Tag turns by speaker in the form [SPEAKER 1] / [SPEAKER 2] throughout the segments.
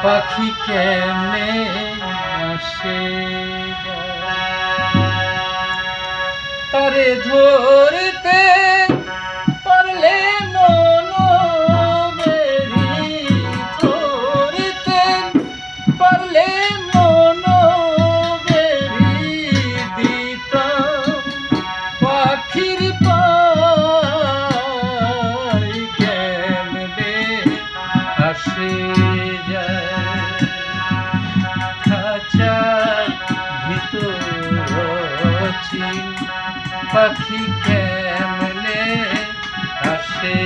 [SPEAKER 1] পাখি কেমনে আসে তারে ধরতে পারলে মন বেরি ধরতে পারলে মন বেরি দিতাম পাখির পাই কেমনে আসে পাখি কেমনে আসে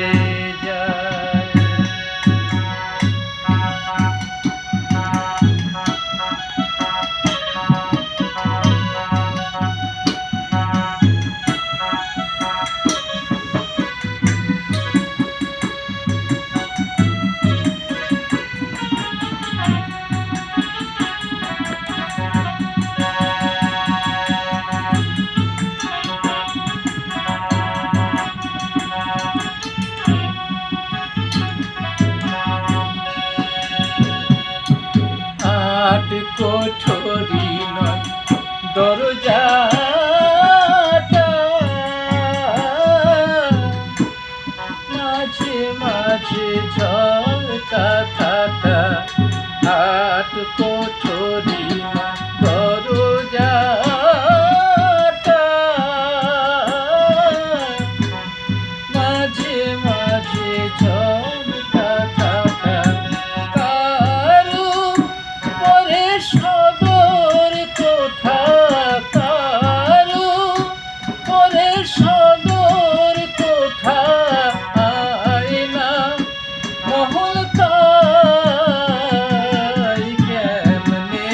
[SPEAKER 1] যায় কোঠরি নয় দরজাটা মাঝে মাঝে ঝলকা থাকা আট কোঠরি নয় দরজাটা মাঝে মাঝে ঝলকা থাকা সদর কোঠা তারু পরে সদর কোঠা আয়না মহল তাই কেমনে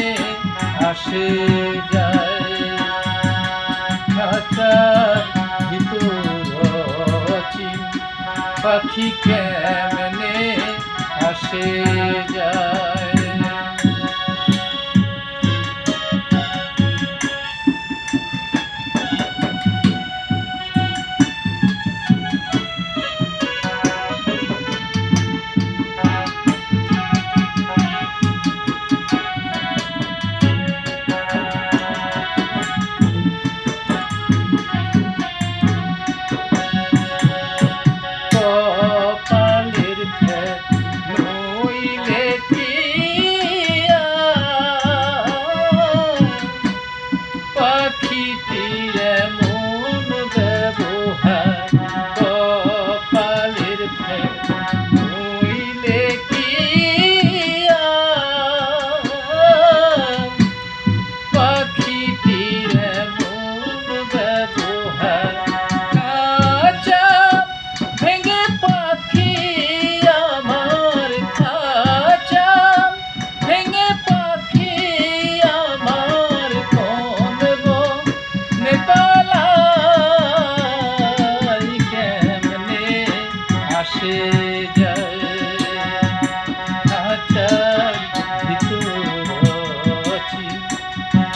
[SPEAKER 1] আসে যায় খাঁচার ভিতর পাখি কেমনে আসে যায়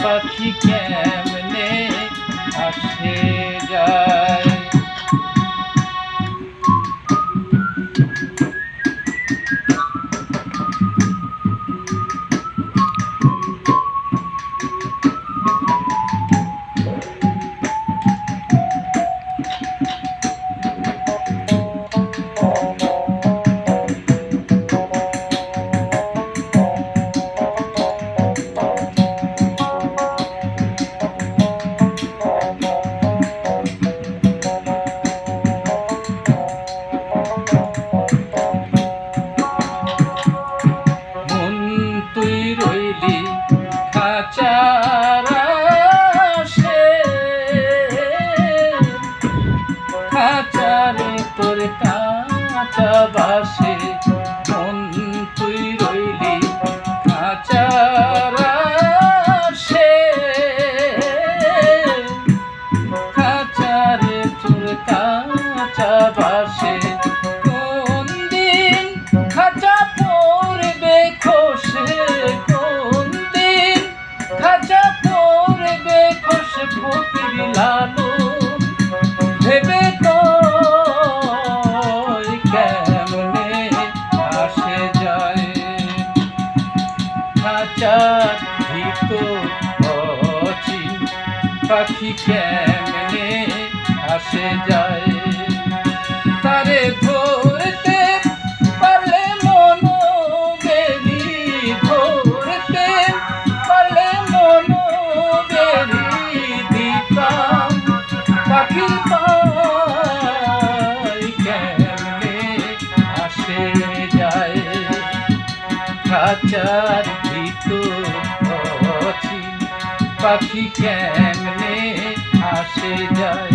[SPEAKER 1] পাখি কেমনে আসে যায় তোর কাঁচা বাসে মন তুই রইলি খাঁচার আশে খাঁচারে তোর কাঁচা বাসে কোন দিন খাঁচা পড়বে খসে কোন দিন খাঁচা পড়বে খসে ফকির লালু ভেবে তো কেমনে পাখি কেমনে আসে যায় তারে ধরতে পারলে মন বেরি ধরতে পারলে মন বেরি দিতাম পাখির পাই কেমনে আসে যায় খাঁচার ভিতর পাখি কেমনে আসে যায়